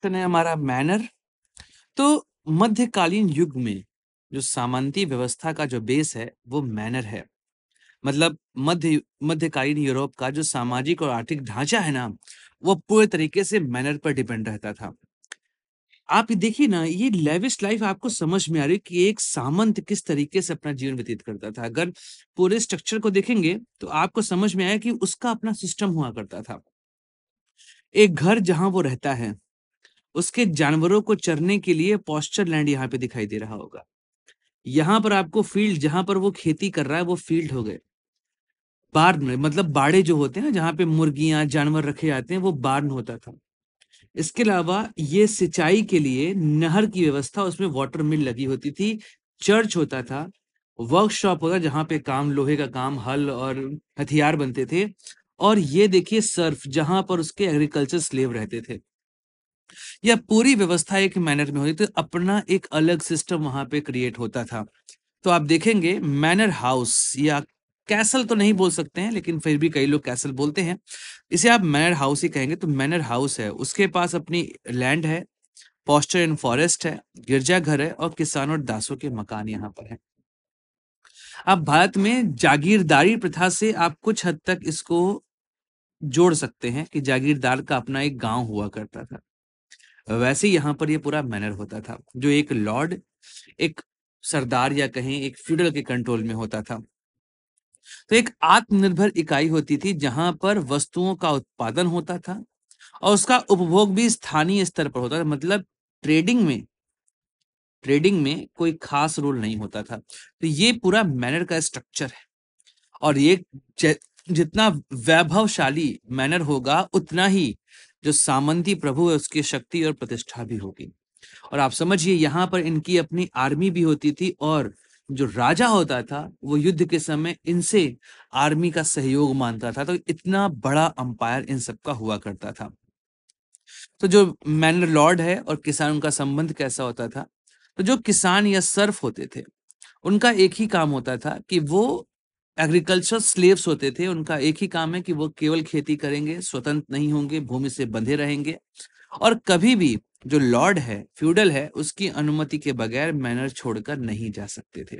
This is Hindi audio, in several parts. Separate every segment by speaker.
Speaker 1: क्वेश्चन है हमारा मैनर। तो मध्यकालीन युग में जो सामंती व्यवस्था का जो बेस है वो मैनर है। मतलब मध्यकालीन यूरोप का जो सामाजिक और आर्थिक ढांचा है ना, वो पूरे तरीके से मैनर पर डिपेंड रहता था। आप ये देखिए ना, ये लेविश लाइफ आपको समझ में आ रही है कि एक सामंत किस तरीके से अपना जीवन व्यतीत करता था। अगर पूरे स्ट्रक्चर को देखेंगे तो आपको समझ में आया कि उसका अपना सिस्टम हुआ करता था। एक घर जहां वो रहता है, उसके जानवरों को चरने के लिए पॉस्चर लैंड यहाँ पे दिखाई दे रहा होगा। यहाँ पर आपको फील्ड, जहां पर वो खेती कर रहा है वो फील्ड हो गए। बार्न में मतलब बाड़े जो होते हैं ना, जहाँ पे मुर्गियां जानवर रखे जाते हैं, वो बार्न होता था। इसके अलावा ये सिंचाई के लिए नहर की व्यवस्था, उसमें वाटर मिल लगी होती थी। चर्च होता था, वर्कशॉप होता जहाँ पे काम, लोहे का काम, हल और हथियार बनते थे। और ये देखिए सर्फ, जहां पर उसके एग्रीकल्चर स्लेव रहते थे। यह पूरी व्यवस्था एक मैनर में होती थी, तो अपना एक अलग सिस्टम वहां पे क्रिएट होता था। तो आप देखेंगे मैनर हाउस या कैसल तो नहीं बोल सकते हैं, लेकिन फिर भी कई लोग कैसल बोलते हैं। इसे आप मैनर हाउस ही कहेंगे। तो मैनर हाउस है, उसके पास अपनी लैंड है, पॉस्चर इन फॉरेस्ट है, गिरजाघर है और किसान और दासों के मकान यहाँ पर है। अब भारत में जागीरदारी प्रथा से आप कुछ हद तक इसको जोड़ सकते हैं कि जागीरदार का अपना एक गांव हुआ करता था। वैसे यहाँ पर ये पूरा मैनर होता था, जो एक लॉर्ड, एक सरदार या कहें एक फ्यूडल के कंट्रोल में होता था। तो एक आत्मनिर्भर इकाई होती थी जहां पर वस्तुओं का उत्पादन होता था और उसका उपभोग भी स्थानीय स्तर पर होता था। मतलब ट्रेडिंग में कोई खास रोल नहीं होता था। तो ये पूरा मैनर का स्ट्रक्चर है। और ये जितना वैभवशाली मैनर होगा, उतना ही जो सामंती प्रभु है उसकी शक्ति और प्रतिष्ठा भी होगी। और आप समझिए, यहाँ पर इनकी अपनी आर्मी भी होती थी और जो राजा होता था वो युद्ध के समय इनसे आर्मी का सहयोग मांगता था। तो इतना बड़ा अंपायर इन सबका हुआ करता था। तो जो मैनर लॉर्ड है और किसान, उनका संबंध कैसा होता था? तो जो किसान या सर्फ होते थे, उनका एक ही काम होता था कि वो एग्रीकल्चर स्लेव्स होते थे। उनका एक ही काम है कि वो केवल खेती करेंगे, स्वतंत्र नहीं होंगे, भूमि से बंधे रहेंगे और कभी भी जो लॉर्ड है, फ्यूडल है, उसकी अनुमति के बगैर मैनर छोड़कर नहीं जा सकते थे।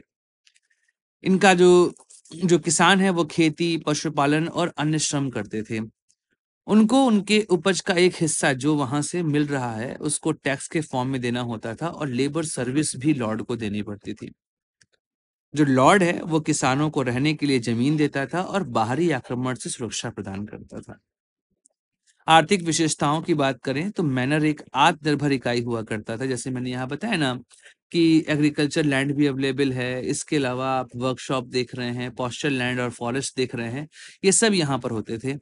Speaker 1: इनका जो जो किसान है वो खेती, पशुपालन और अन्य श्रम करते थे। उनको उनके उपज का एक हिस्सा जो वहां से मिल रहा है उसको टैक्स के फॉर्म में देना होता था और लेबर सर्विस भी लॉर्ड को देनी पड़ती थी। जो लॉर्ड है वो किसानों को रहने के लिए जमीन देता था और बाहरी आक्रमण से सुरक्षा प्रदान करता था। आर्थिक विशेषताओं की बात करें तो मैनर एक आत्मनिर्भर इकाई हुआ करता था। जैसे मैंने यहाँ बताया ना कि एग्रीकल्चर लैंड भी अवेलेबल है। इसके अलावा आप वर्कशॉप देख रहे हैं, पॉस्चर लैंड और फॉरेस्ट देख रहे हैं, ये सब यहाँ पर होते थे।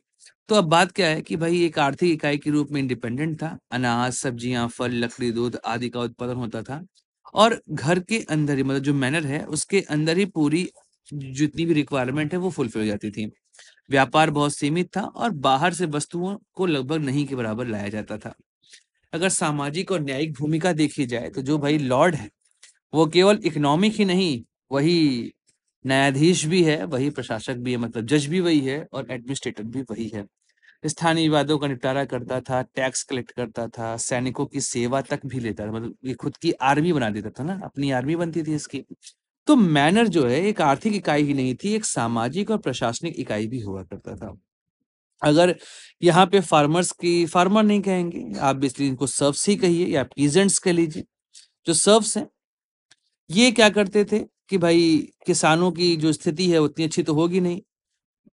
Speaker 1: तो अब बात क्या है कि भाई एक आर्थिक इकाई के रूप में इंडिपेंडेंट था। अनाज, सब्जियां, फल, लकड़ी, दूध आदि का उत्पादन होता था और घर के अंदर ही, मतलब जो मैनर है उसके अंदर ही पूरी जितनी भी रिक्वायरमेंट है वो फुलफिल हो जाती थी। व्यापार बहुत सीमित था और बाहर से वस्तुओं को लगभग नहीं के बराबर लाया जाता था। अगर सामाजिक और न्यायिक भूमिका देखी जाए तो जो भाई लॉर्ड है वो केवल इकोनॉमिक ही नहीं, वही न्यायाधीश भी है, वही प्रशासक भी है, मतलब जज भी वही है और एडमिनिस्ट्रेटर भी वही है। स्थानीय विवादों का निपटारा करता था, टैक्स कलेक्ट करता था, सैनिकों की सेवा तक भी लेता था। मतलब ये खुद की आर्मी बना देता था ना, अपनी आर्मी बनती थी इसकी। तो मैनर जो है एक आर्थिक इकाई ही नहीं थी, एक सामाजिक और प्रशासनिक इकाई भी हुआ करता था। अगर यहाँ पे फार्मर्स की, फार्मर नहीं कहेंगे आप, बेसिकली इनको सर्फ्स ही कहिए या पीजेंट्स कह लीजिए। जो सर्फ्स हैं ये क्या करते थे कि भाई किसानों की जो स्थिति है उतनी अच्छी तो होगी नहीं,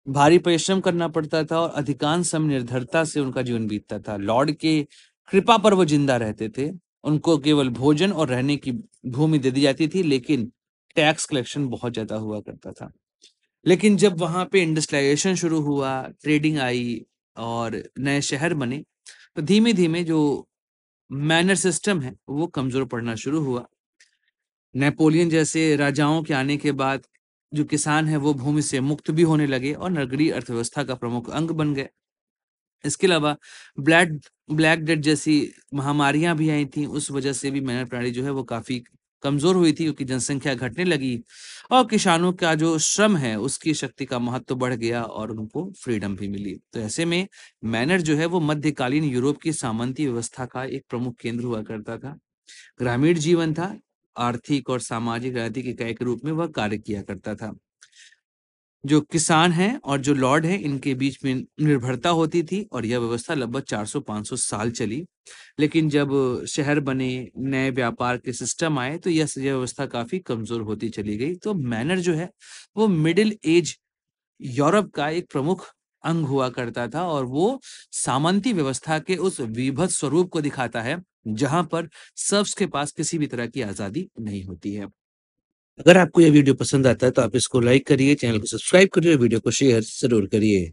Speaker 1: भारी परिश्रम करना पड़ता था और अधिकांश समय निर्धरता से उनका जीवन बीतता था। लॉर्ड के कृपा पर वो जिंदा रहते थे। उनको केवल भोजन और रहने की भूमि दे दी जाती थी, लेकिन टैक्स कलेक्शन बहुत ज्यादा हुआ करता था। लेकिन जब वहां पे इंडस्ट्रियलाइजेशन शुरू हुआ, ट्रेडिंग आई और नए शहर बने, तो धीमे धीमे जो मैनर सिस्टम है वो कमजोर पड़ना शुरू हुआ। नेपोलियन जैसे राजाओं के आने के बाद जो किसान है वो भूमि से मुक्त भी होने लगे और नगरीय अर्थव्यवस्था का प्रमुख अंग बन गए। इसके अलावा ब्लैक ब्लैक डेथ जैसी महामारियां भी आई थी। उस वजह से भी मैनर प्रणाली जो है वो काफी कमजोर हुई थी क्योंकि जनसंख्या घटने लगी और किसानों का जो श्रम है उसकी शक्ति का महत्व बढ़ गया और उनको फ्रीडम भी मिली। तो ऐसे में मैनर जो है वो मध्यकालीन यूरोप की सामंती व्यवस्था का एक प्रमुख केंद्र हुआ करता था। ग्रामीण जीवन था, आर्थिक और सामाजिक राजनीतिक इकाई के रूप में वह कार्य किया करता था। जो किसान हैं और जो लॉर्ड हैं इनके बीच में निर्भरता होती थी और यह व्यवस्था लगभग 400-500 साल चली। लेकिन जब शहर बने, नए व्यापार के सिस्टम आए तो यह व्यवस्था काफ़ी कमज़ोर होती चली गई। तो मैनर जो है वो मिडल एज यूरोप का एक प्रमुख अंग हुआ करता था और वो सामंती व्यवस्था के उस विभत्स स्वरूप को दिखाता है, जहाँ पर सर्फ्स के पास किसी भी तरह की आज़ादी नहीं होती है। अगर आपको यह वीडियो पसंद आता है तो आप इसको लाइक करिए, चैनल को सब्सक्राइब करिए और वीडियो को शेयर ज़रूर करिए।